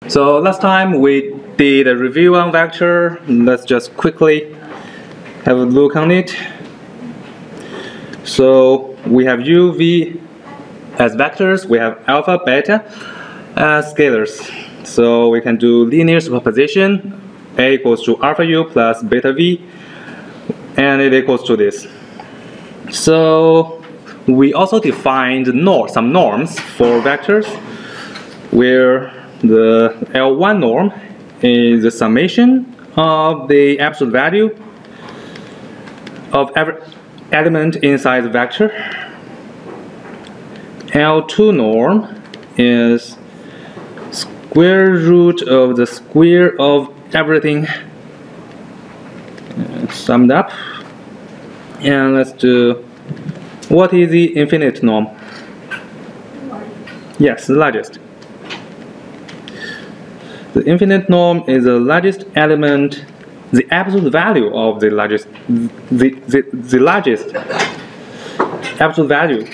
So last time we did a review on vector. Let's just quickly have a look on it. So we have u, v as vectors. We have alpha, beta as scalars. So we can do linear superposition. A equals to alpha u plus beta v, and it equals to this. So we also defined some norms for vectors, where the L1 norm is the summation of the absolute value of every element inside the vector. L2 norm is square root of the square of everything summed up. And let's do, what is the infinite norm? Yes, the largest. The infinite norm is the largest element, the absolute value of the largest, the largest absolute value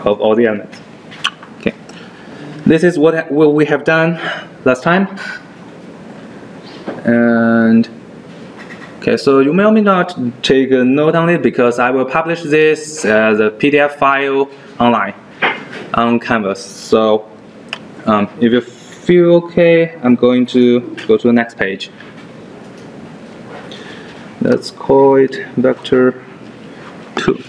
of all the elements. Okay, this is what we have done last time. And okay, so you may or may not take a note on it, because I will publish this as a PDF file online on Canvas. So if you feel okay, I'm going to go to the next page. Let's call it vector 2.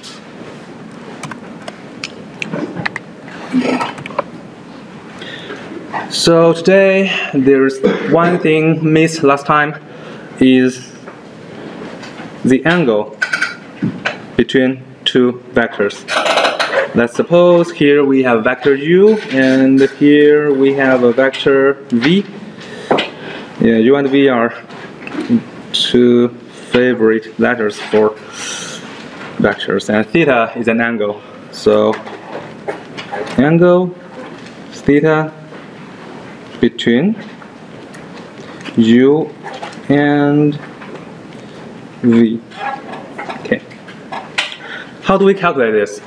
So today there's one thing missed last time, is the angle between two vectors. Let's suppose here we have vector u, and here we have a vector v. Yeah, u and v are two favorite letters for vectors, and theta is an angle. So angle theta between u and v. Okay. How do we calculate this?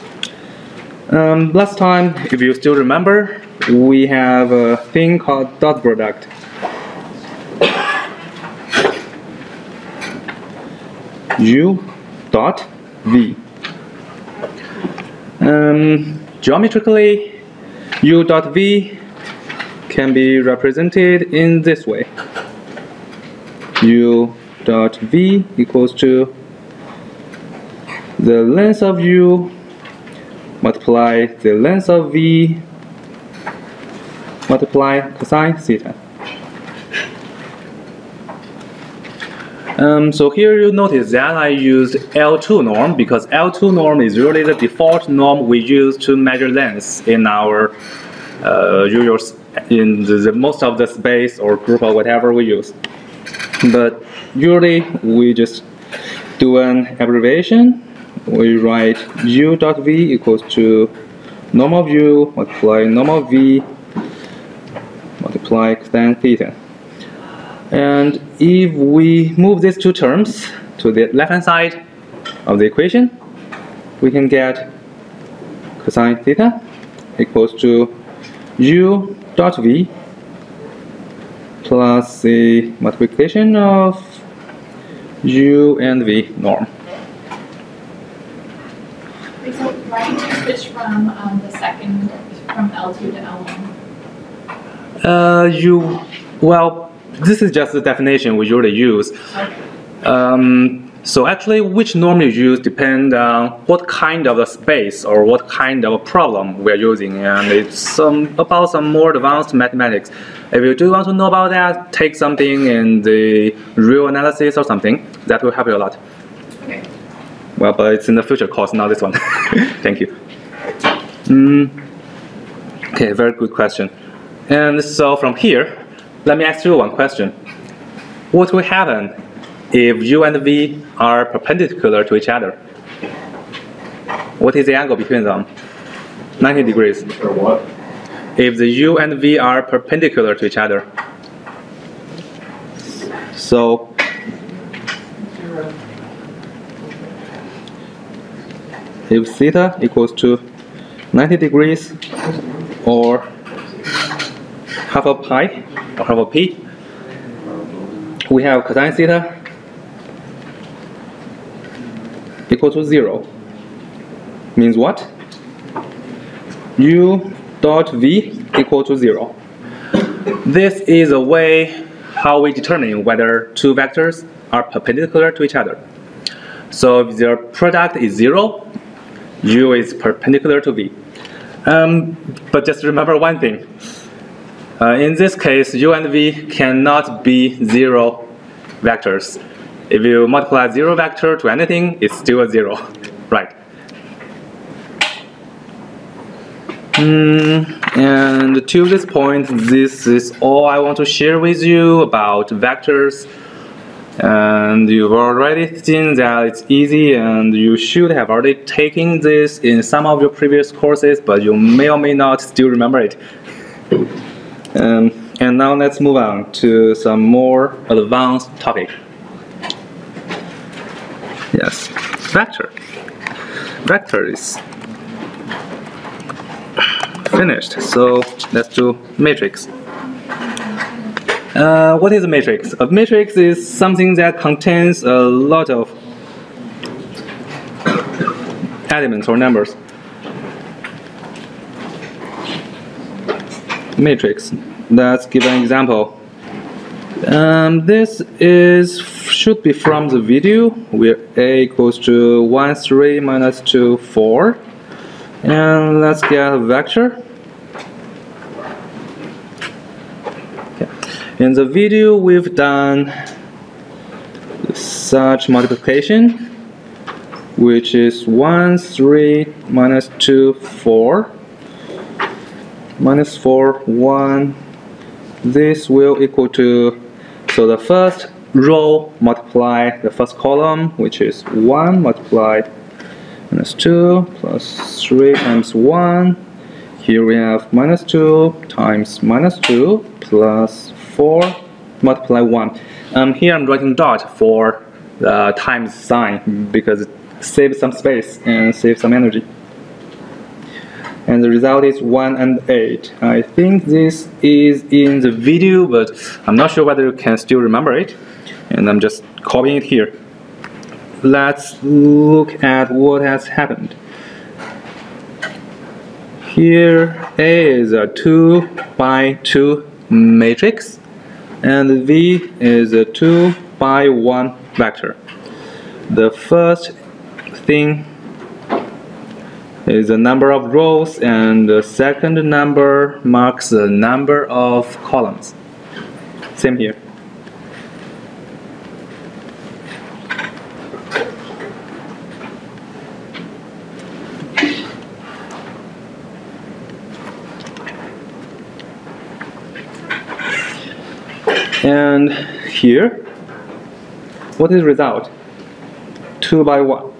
Last time, if you still remember, we have a thing called dot product. U dot v. Geometrically, u dot v can be represented in this way. U dot v equals to the length of u multiply the length of v multiply cosine theta. So here you notice that I used L2 norm, because L2 norm is really the default norm we use to measure length in our in the most of the space or group or whatever we use. But usually we just do an abbreviation. We write u dot v equals to norm of u multiply norm of v multiply cosine theta. And if we move these two terms to the left-hand side of the equation, we can get cosine theta equals to u dot v plus the multiplication of u and v norm. So why did you switch from the second, from L2 to L1? Well, this is just the definition we usually use. Okay. So actually, which norm you use depends on what kind of a space or what kind of a problem we're using, and it's about some more advanced mathematics. If you do want to know about that, take something in the real analysis or something. That will help you a lot. Okay. Well, but it's in the future course, not this one. Thank you. Okay, very good question. And so from here, let me ask you one question. What will happen if u and v are perpendicular to each other? What is the angle between them? 90 degrees. Or what? If the u and v are perpendicular to each other. So if theta equals to 90 degrees or half of pi or half of p. We have cosine theta equal to 0. Means what? U dot v equal to 0. This is a way how we determine whether two vectors are perpendicular to each other. So if their product is 0, u is perpendicular to v. But just remember one thing. In this case, u and v cannot be 0 vectors. If you multiply 0 vector to anything, it's still a 0, right? And to this point, this is all I want to share with you about vectors. And you've already seen that it's easy, and you should have already taken this in some of your previous courses, but you may or may not still remember it. And now let's move on to some more advanced topic. Yes, vector. Vector is finished, so let's do matrix. What is a matrix? A matrix is something that contains a lot of elements or numbers. Matrix. Let's give an example. This should be from the video where a equals to 1, 3, minus 2, 4. And let's get a vector. In the video, we've done such multiplication, which is 1, 3, minus 2, 4, minus 4, 1. This will equal to, so the first row multiply the first column, which is 1 multiplied minus 2 plus 3 times 1. Here we have minus 2 times minus 2 plus 4 multiply 1. Here I'm writing dot for the times sign because it saves some space and saves some energy. And the result is 1 and 8. I think this is in the video, but I'm not sure whether you can still remember it. And I'm just copying it here. Let's look at what has happened. Here A is a 2 by 2 matrix, and V is a 2 by 1 vector. The first thing is the number of rows, and the second number marks the number of columns. Same here. And here, what is the result? 2 by 1.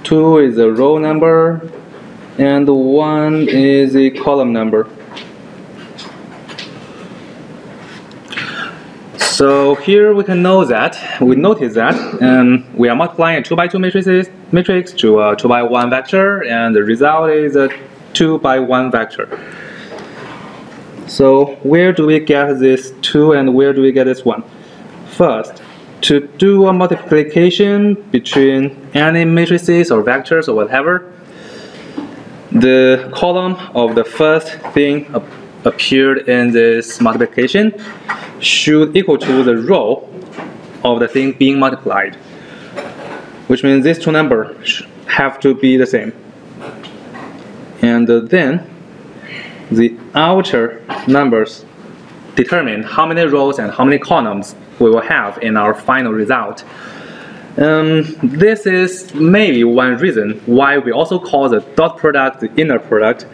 2 is a row number, and 1 is a column number. So here we can know that, we notice that we are multiplying a 2 by 2 matrix to a 2 by 1 vector, and the result is a 2 by 1 vector. So where do we get this 2 and where do we get this 1? First, to do a multiplication between any matrices or vectors or whatever, the column of the first thing appeared in this multiplication should equal to the row of the thing being multiplied, which means these two numbers have to be the same. And then the outer numbers determine how many rows and how many columns we will have in our final result. This is maybe one reason why we also call the dot product the inner product.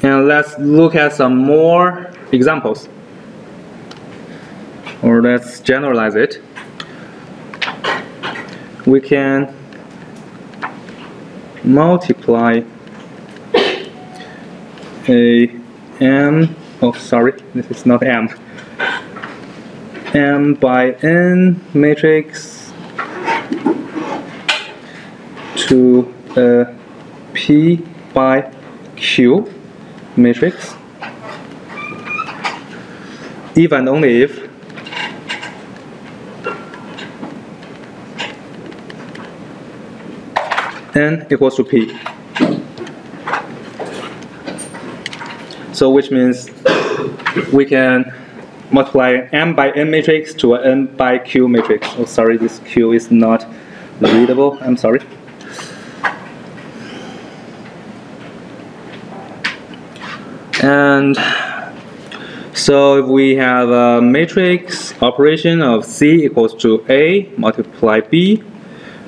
And let's look at some more examples, or let's generalize it. We can multiply a m, oh sorry, this is not m by n matrix to a P by Q matrix if and only if n equals to P. So which means we can multiply M by N matrix to an N by Q matrix. Oh, sorry, this Q is not readable. I'm sorry. And so if we have a matrix operation of C equals to A multiply B,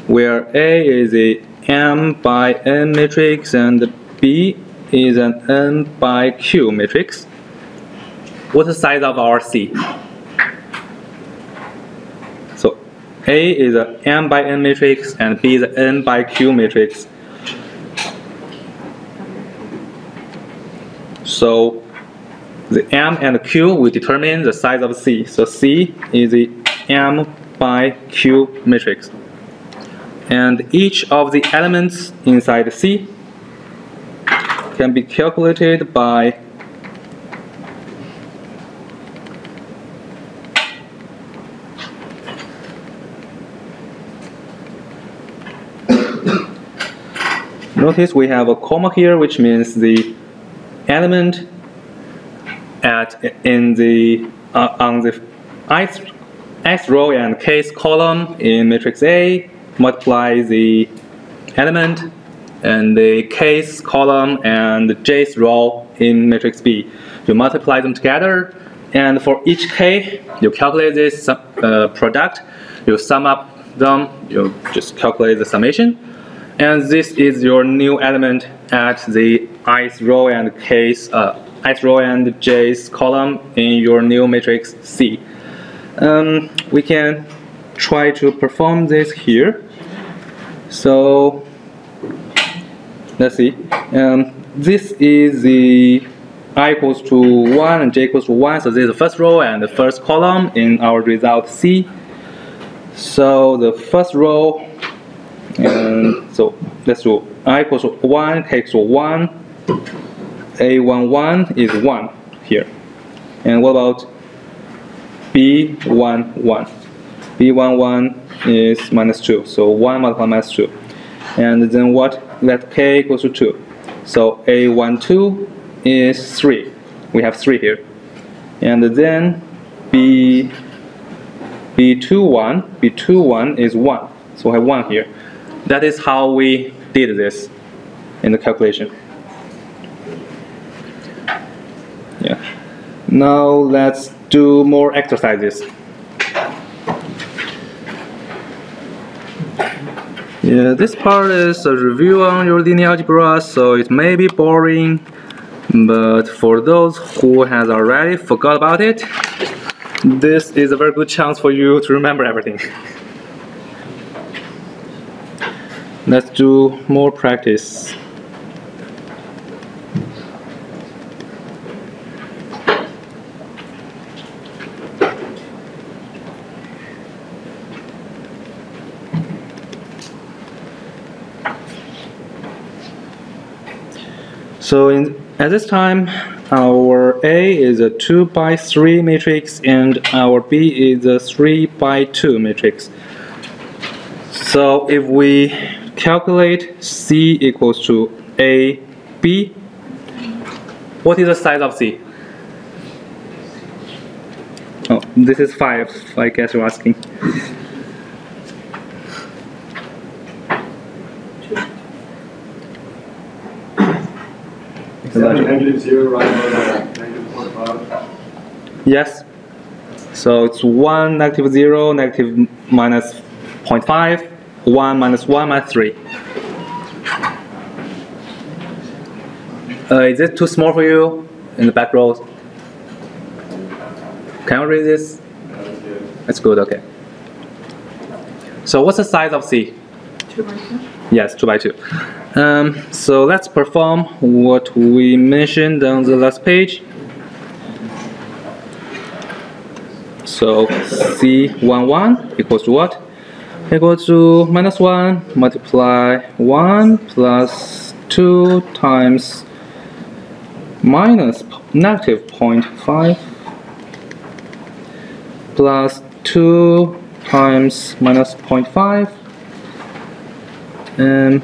where A is a M by N matrix and B is an N by Q matrix, what's the size of our C? So A is an M by N matrix and B is an N by Q matrix. So the M and the Q will determine the size of C. So C is the M by Q matrix. And each of the elements inside C can be calculated by notice we have a comma here, which means the element on the ith row and kth column in matrix A multiply the element and the kth column and the jth row in matrix B. You multiply them together, and for each k, you calculate this product. You sum up them. You just calculate the summation, and this is your new element at the ith row and kth, ith row and jth column in your new matrix C. We can try to perform this here. So let's see. This is the I equals to 1 and j equals to 1. So this is the first row and the first column in our result C. So the first row, and so let's do I equals to 1, k equals to 1, A11 is 1 here. And what about B11? B11 is -2, so 1 multiplied -2. And then what? Let k equals to 2. So A12 is 3. We have 3 here. And then B21 is 1. So we have 1 here. That is how we did this in the calculation. Yeah. Now let's do more exercises. Yeah, this part is a review on your linear algebra, so it may be boring, but for those who has already forgot about it, this is a very good chance for you to remember everything. Let's do more practice. So at this time, our A is a 2 by 3 matrix and our B is a 3 by 2 matrix. So if we calculate C equals to AB, what is the size of C? Oh, this is 5, I guess you're asking. -0 right over -0.5. Yes. So it's 1, -0, negative minus 0.5, 1 minus 1 minus 3. Is it too small for you in the back rows? Can you read this? That's good, okay. So what's the size of C? 2 by 2? Yes, 2 by 2. So let's perform what we mentioned on the last page. So C11 equals to what? equal to -1 multiply 1 plus 2 times minus -0.5 plus 2 times minus 0.5, and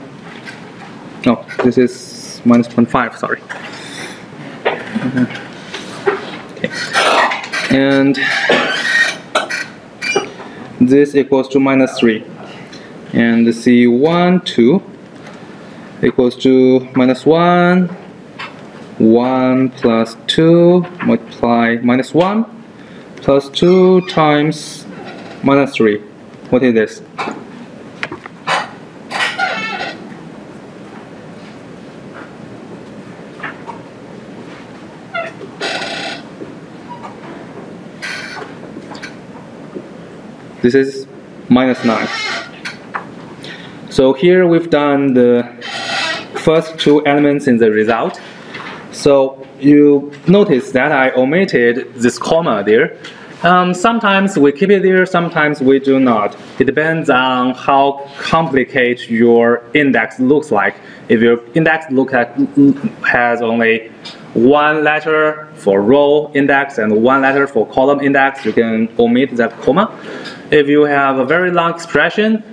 no, this is minus 0.5, sorry. Okay. And this equals to -3, and C1, 2 equals to -1, 1 plus 2 multiply -1 plus 2 times -3. What is this? This is -9. So here we've done the first two elements in the result. So you notice that I omitted this comma there. Sometimes we keep it there, sometimes we do not. It depends on how complicated your index looks like. If your index has only one letter for row index and one letter for column index, you can omit that comma. If you have a very long expression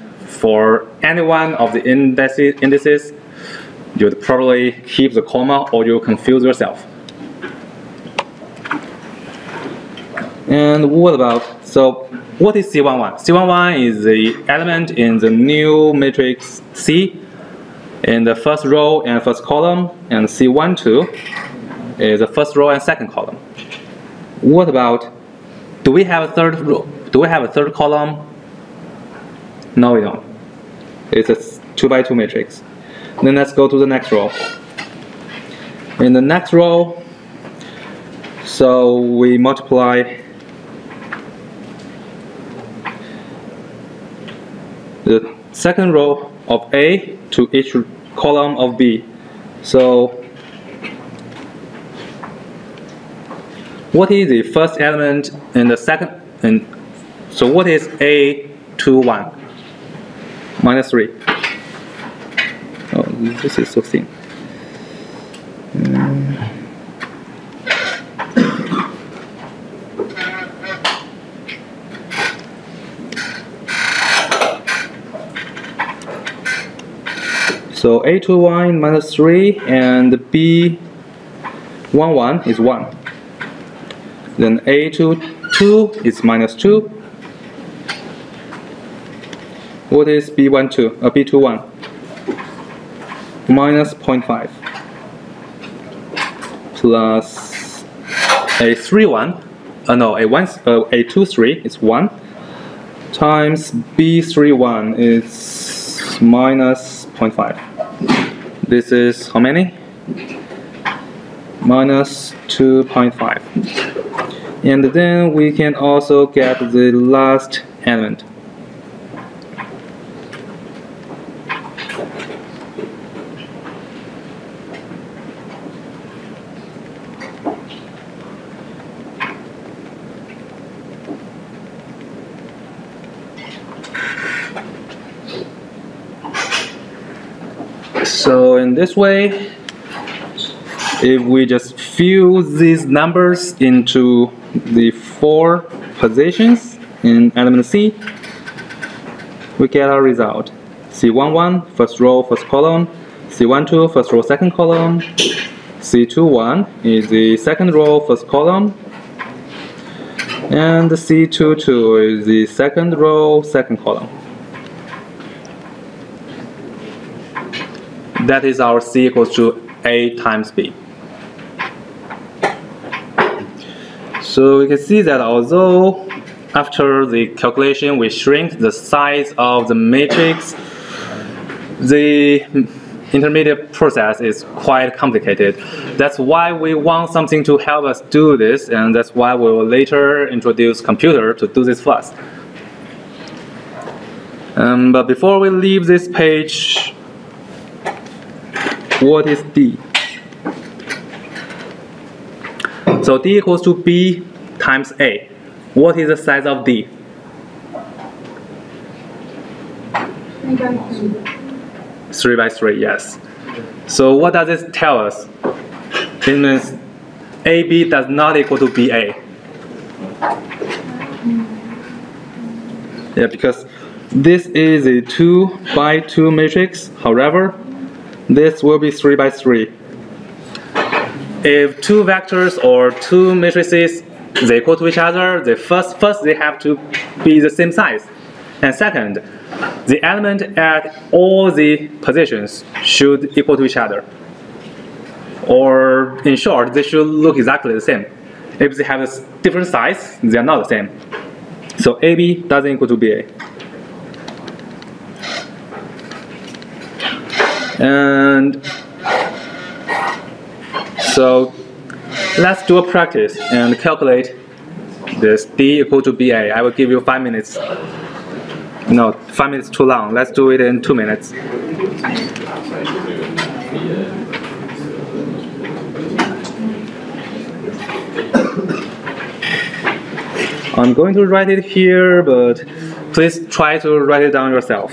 for any one of the indices, you'd probably keep the comma or you'll confuse yourself. And what about, so what is C11? C11 is the element in the new matrix C in the first row and first column, and C12 is the first row and second column. What about, do we have a third row? Do we have a third column? No, we don't. It's a 2 by 2 matrix. Then let's go to the next row. In the next row, so we multiply the second row of A to each column of B. So what is the first element in the second? So what is A21? -3. Oh, this is so thin. So A21 -3 and B11 is 1. Then A22 is -2. What is B12? B21? -0.5 plus A31. A23 is 1 times B31 is -0.5. This is how many? -2.5. And then we can also get the last element. So in this way, if we just fill these numbers into the 4 positions in element C, we get our result. C11, first row, first column. C12, first row, second column. C21 is the second row, first column. And C22 is the second row, second column. That is our C equals to A times B. So we can see that although after the calculation we shrink the size of the matrix, the intermediate process is quite complicated. That's why we want something to help us do this, and that's why we will later introduce computer to do this for us. But before we leave this page, what is D? So D equals to B times A. What is the size of D? 3 by 3, yes. So what does this tell us? It means AB does not equal to BA. Yeah, because this is a 2 by 2 matrix. However, this will be 3 by 3. If two vectors or two matrices they equal to each other, first they have to be the same size. And second, the element at all the positions should equal to each other. Or in short, they should look exactly the same. If they have a different size, they are not the same. So AB doesn't equal to BA. And so let's do a practice and calculate this D equal to BA. I will give you 5 minutes. No, 5 minutes too long. Let's do it in 2 minutes. I'm going to write it here, but please try to write it down yourself.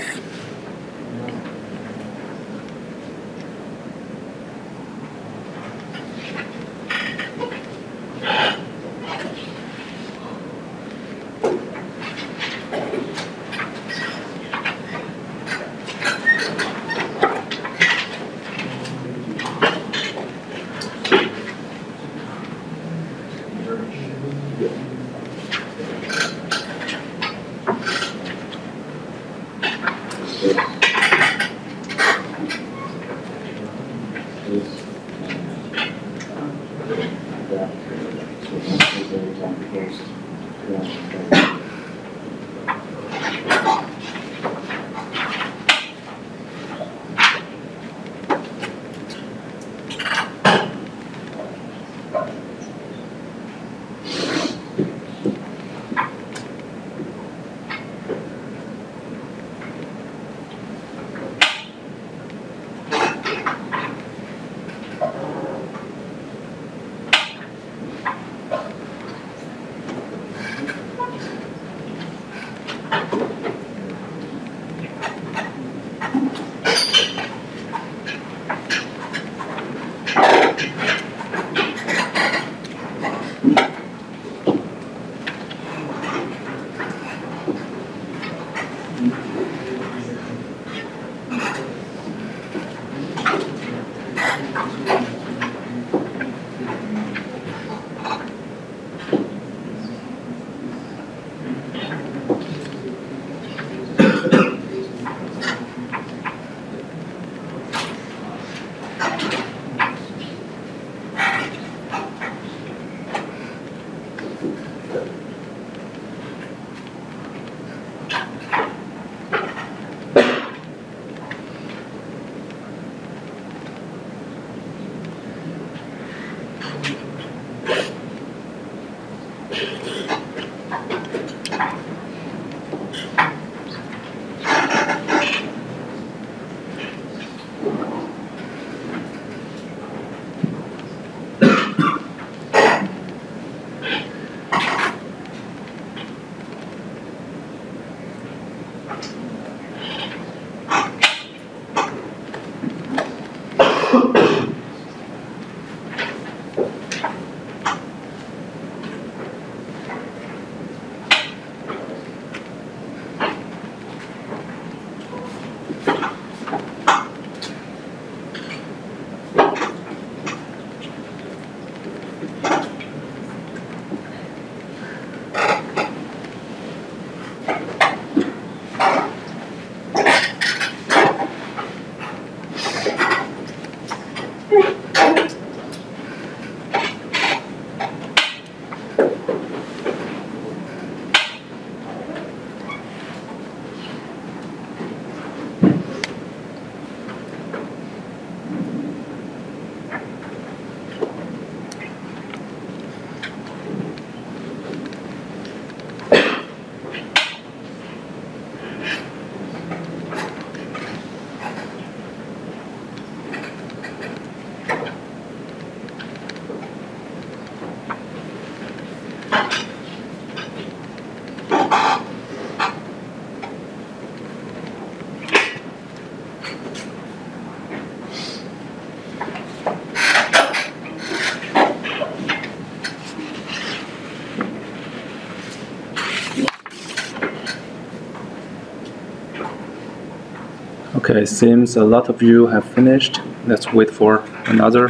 Okay, seems a lot of you have finished. Let's wait for another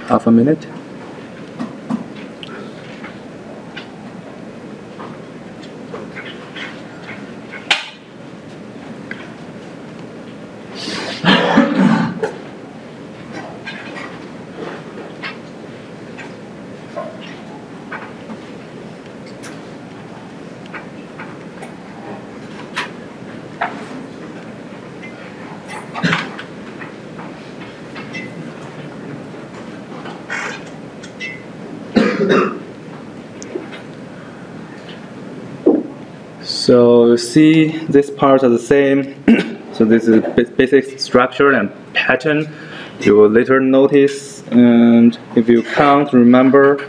half a minute. So you see, these parts are the same. So this is basic structure and pattern. You will later notice, and if you can't remember,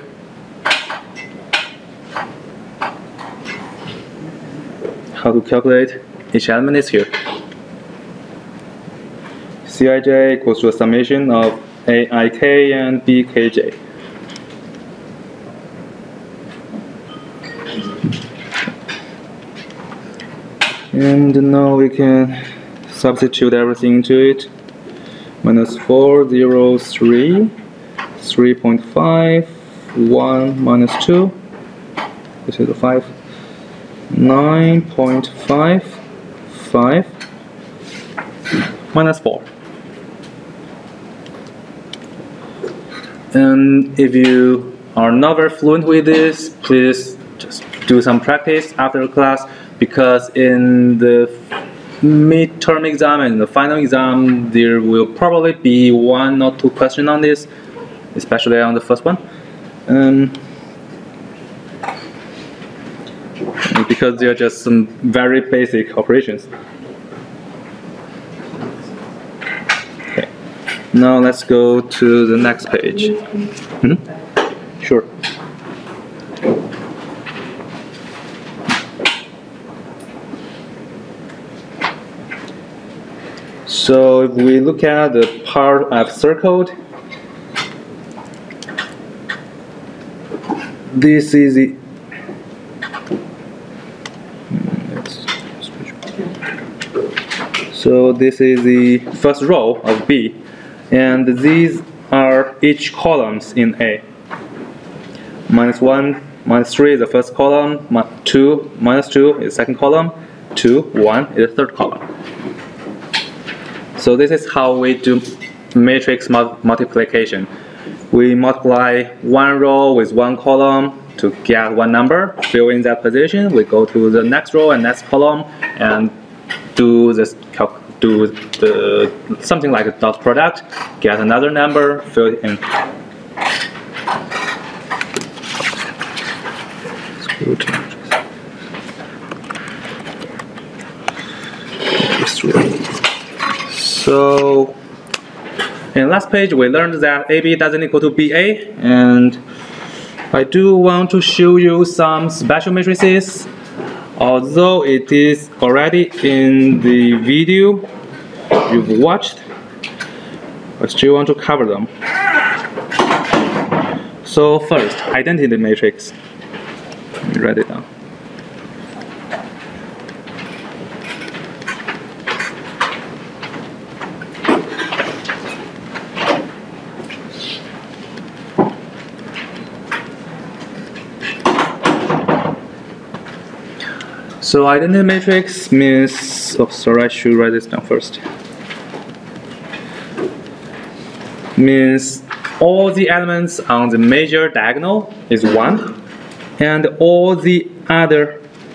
how to calculate each element is here. Cij equals to a summation of Aik and Bkj. And now we can substitute everything into it. -4, 0, 3, 3.5, 1, -2. This is a 5. 9.5, 5, -4. And if you are not very fluent with this, please just do some practice after class, because in the midterm exam and the final exam there will probably be 1 or 2 questions on this, especially on the first one. Because they are just some very basic operations. Okay. Now let's go to the next page. Sure. So if we look at the part I've circled, this is the so this is the first row of B, and these are each columns in A. -1, -3 is the first column, -2 is the second column, 2, 1 is the third column. So this is how we do matrix multiplication. We multiply one row with one column to get one number, fill in that position, we go to the next row and next column and do this something like a dot product, get another number, fill it in. So in last page we learned that AB doesn't equal to BA, and I do want to show you some special matrices. Although it is already in the video you've watched, I still want to cover them. So first, identity matrix. Let me write it down. So identity matrix means, oh sorry, I should write this down first. Means all the elements on the major diagonal is 1, and all the other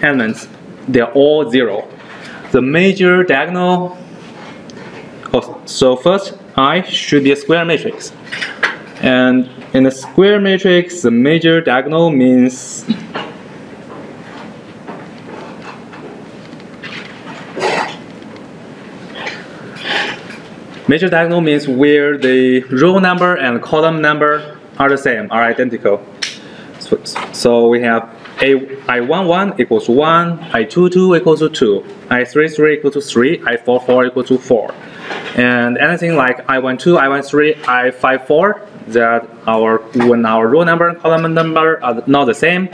elements, they're all 0. The major diagonal, so first I should be a square matrix. And in a square matrix, the major diagonal means major diagonal means where the row number and column number are the same, are identical. So we have I11 equals 1, I22 equals to 2, I33 equals to 3, I44 equals to 4. And anything like I12, I13, I54, that when our row number and column number are not the same,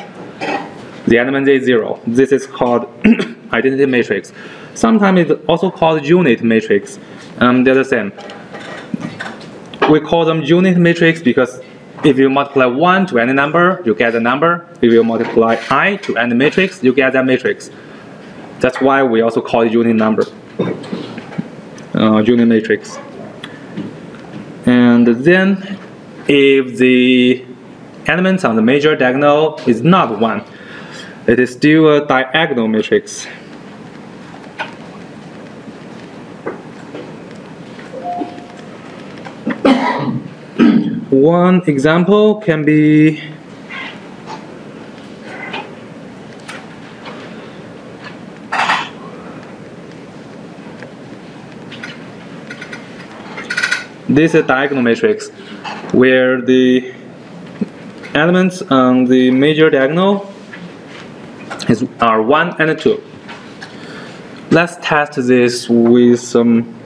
the element is 0. This is called identity matrix. Sometimes it's also called unit matrix. They're the same. We call them unit matrix because if you multiply 1 to any number, you get a number. If you multiply I to any matrix, you get that matrix. That's why we also call it unit number, unit matrix. And then, if the elements on the major diagonal is not 1, it is still a diagonal matrix. One example can be this is a diagonal matrix where the elements on the major diagonal are 1 and 2. Let's test this with some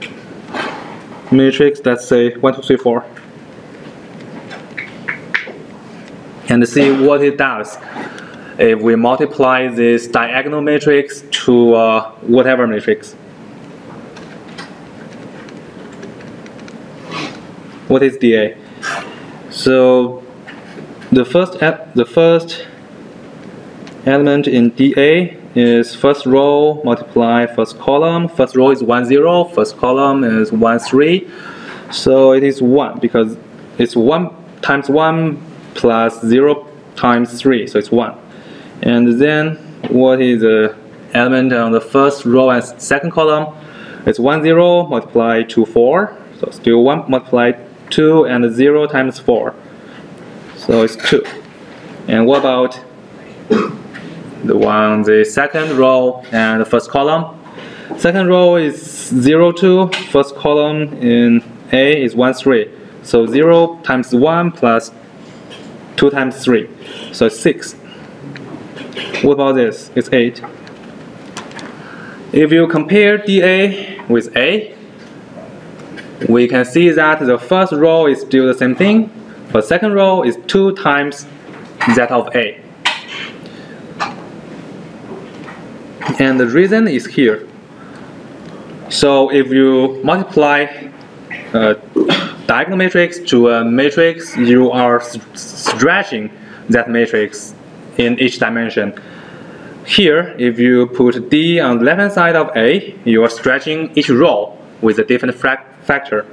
matrix, let's say 1, 2, 3, 4. And see what it does if we multiply this diagonal matrix to whatever matrix. What is dA? So the first element in dA is first row multiply first column. First row is 1, 0. First column is 1, 3. So it is 1 because it's 1 times 1 plus 0 times 3, so it's 1. And then what is the element on the first row and second column? It's 1, 0 multiply 2, 4. So still 1 multiply 2 and 0 times 4. So it's 2. And what about the one on the second row and the first column? Second row is 0, 2. First column in A is 1, 3. So 0 times 1 plus 2 times 3, so it's 6. What about this? It's 8. If you compare dA with A, we can see that the first row is still the same thing, but second row is 2 times that of A. And the reason is here. So if you multiply diagonal matrix to a matrix, you are stretching that matrix in each dimension. Here, if you put D on the left hand side of A, you are stretching each row with a different factor.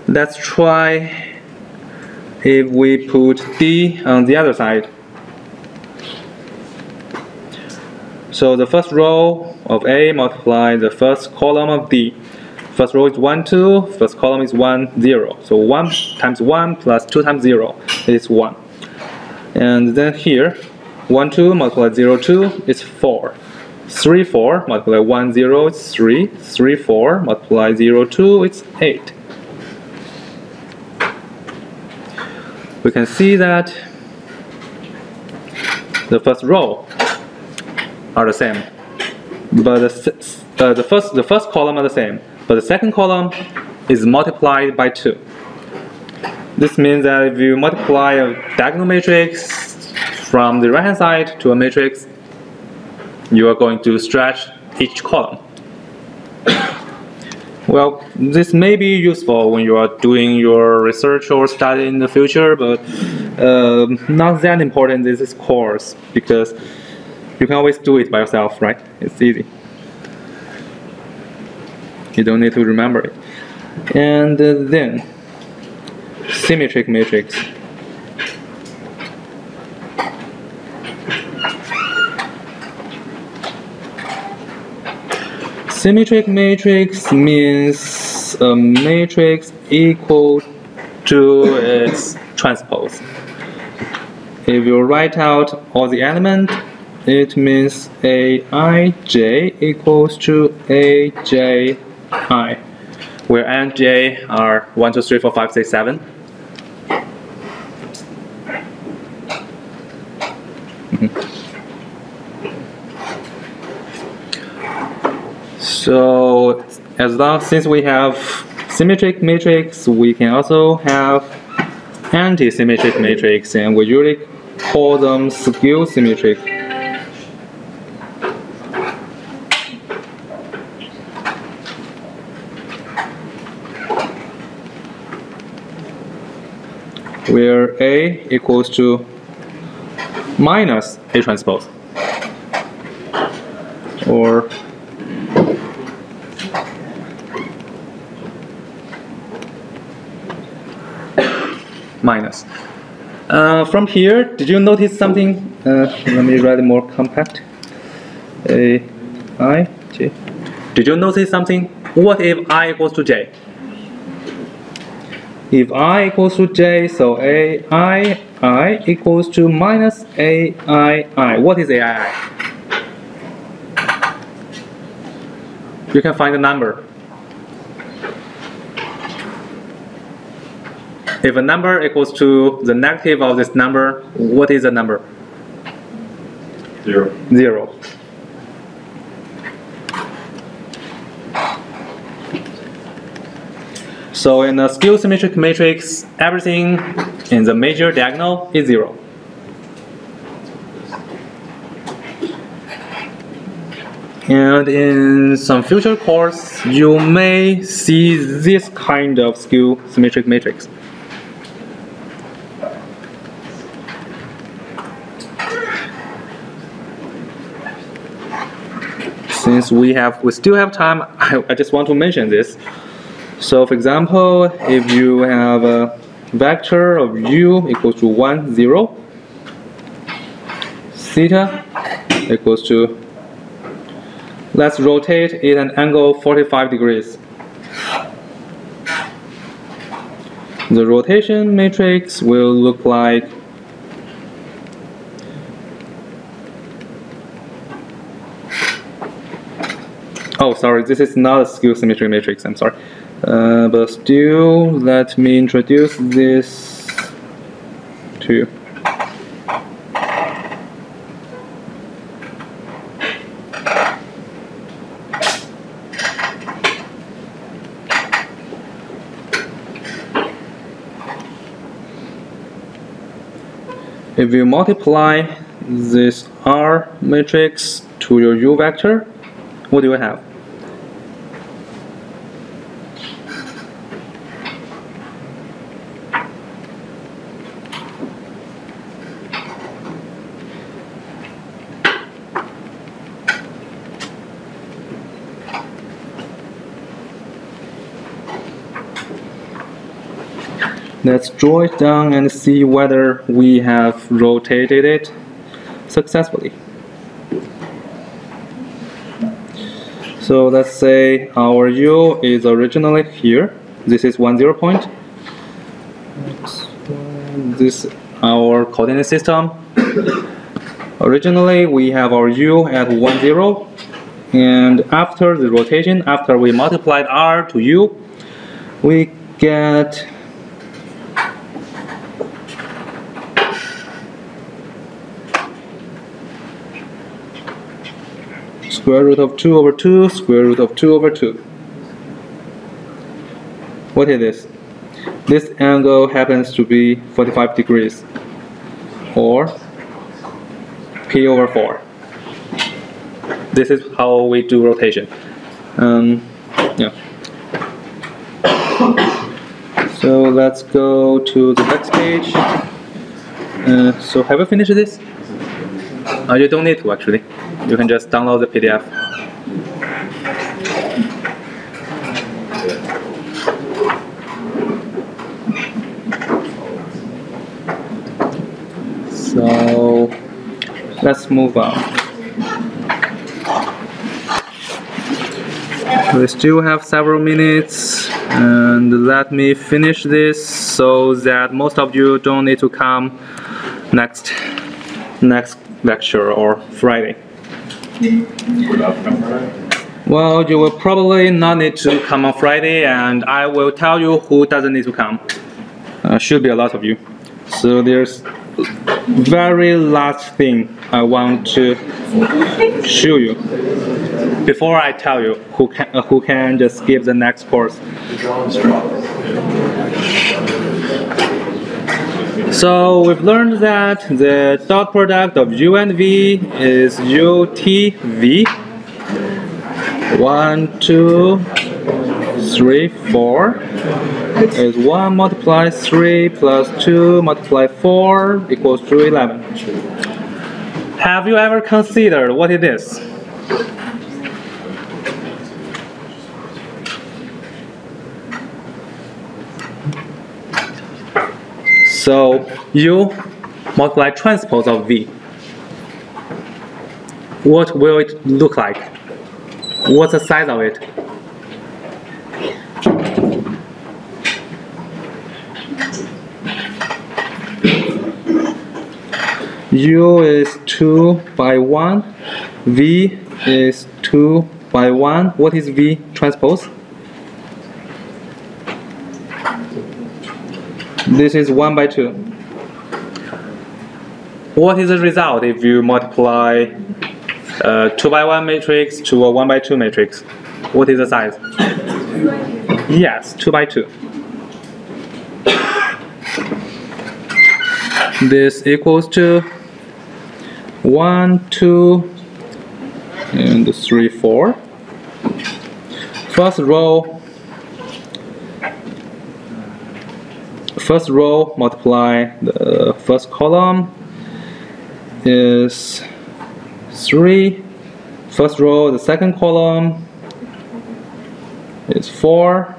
Let's try if we put D on the other side. So the first row of A multiply the first column of D. First row is 1, 2, first column is 1, 0. So 1 times 1 plus 2 times 0 is 1. And then here, 1, 2 multiply 0, 2 is 4. 3, 4 multiply 1, 0 is 3. 3, 4 multiply 0, 2 is 8. We can see that the first row are the same, but the first column are the same. But the second column is multiplied by 2. This means that if you multiply a diagonal matrix from the right hand side to a matrix, you are going to stretch each column. Well, this may be useful when you are doing your research or study in the future, but not that important in this course because you can always do it by yourself, right? It's easy. You don't need to remember it. And then, symmetric matrix. Symmetric matrix means a matrix equal to its transpose. If you write out all the elements, it means Aij equals to Aj I, where I and J are 1, 2, 3, 4, 5, 6, 7. So, since we have symmetric matrix, we can also have anti-symmetric matrix, and we usually call them skew symmetric. where A equals to minus A transpose, or minus. From here, did you notice something? Let me write it more compact. A, I, J. Did you notice something? What if I equals to J? If I equals to J, so I equals to minus I. What is I? You can find the number. If a number equals to the negative of this number, what is the number? 0. 0. So in a skew symmetric matrix, everything in the major diagonal is 0. And in some future course, you may see this kind of skew symmetric matrix. Since we still have time, I just want to mention this. So for example, if you have a vector of u equals to 1, 0, theta equals to, let's rotate it at an angle 45 degrees. The rotation matrix will look like oh, sorry, this is not a skew symmetric matrix, I'm sorry. But still, let me introduce this to you. If you multiply this R matrix to your U vector, what do you have? Let's draw it down and see whether we have rotated it successfully. So let's say our U is originally here. This is 1, 0 point. This is our coordinate system. Originally we have our U at 1, 0. And after the rotation, after we multiplied R to U, we get square root of 2 over 2, square root of 2 over 2. What is this? This angle happens to be 45 degrees, or P over 4. This is how we do rotation. Yeah. So let's go to the next page. So have you finished this? You don't need to actually. You can just download the PDF. So let's move on. We still have several minutes, and let me finish this so that most of you don't need to come next lecture or Friday. Well, you will probably not need to come on Friday, and I will tell you who doesn't need to come. Should be a lot of you. So there's very last thing I want to show you before I tell you who can just skip the next course. So we've learned that the dot product of U and V is UTV. 1, 2, 3, 4. is 1 multiply 3 plus 2 multiply 4 equals to 11. Have you ever considered what it is? So U multiply transpose of V. What will it look like? What's the size of it? U is 2 by 1, V is 2 by 1. What is V transpose? This is 1 by 2. What is the result if you multiply 2 by 1 matrix to a 1 by 2 matrix? What is the size? 2 by 2. Yes, 2 by 2. This equals to 1, 2, and 3, 4. First row multiply the first column is 3. First row, the second column is 4.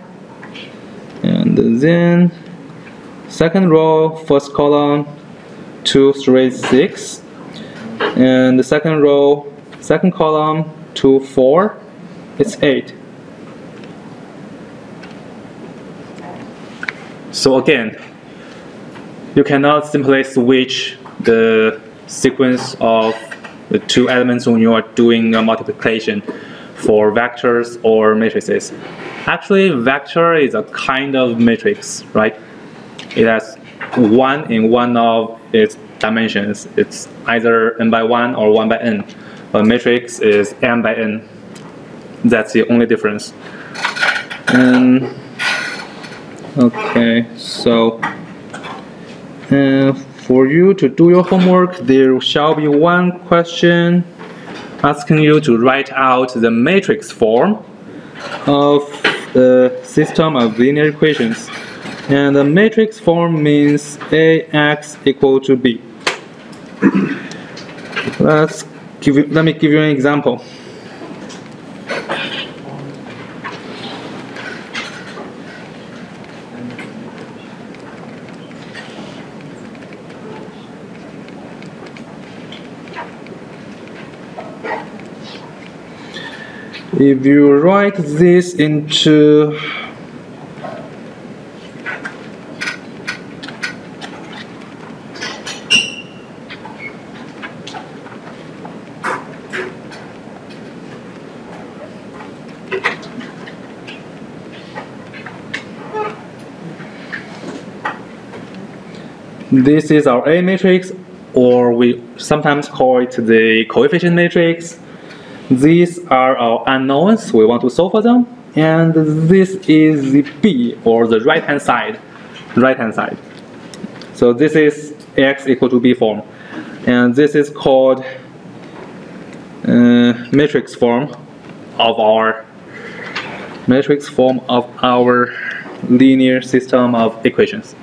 And then second row, first column, 2, 3, 6. And the second row, second column, 2, 4. It's 8. So again, you cannot simply switch the sequence of the two elements when you are doing a multiplication for vectors or matrices. Actually, vector is a kind of matrix, right? It has 1 in one of its dimensions. It's either n by 1 or 1 by n. A matrix is n by n. That's the only difference. Okay, so for you to do your homework, there shall be one question asking you to write out the matrix form of the system of linear equations. And the matrix form means AX equal to B. Let me give you an example. If you write this into this is our A matrix, or we sometimes call it the coefficient matrix. These are our unknowns, we want to solve for them, and this is the B, or the right-hand side. So this is X equal to B form, and this is called matrix form of our linear system of equations.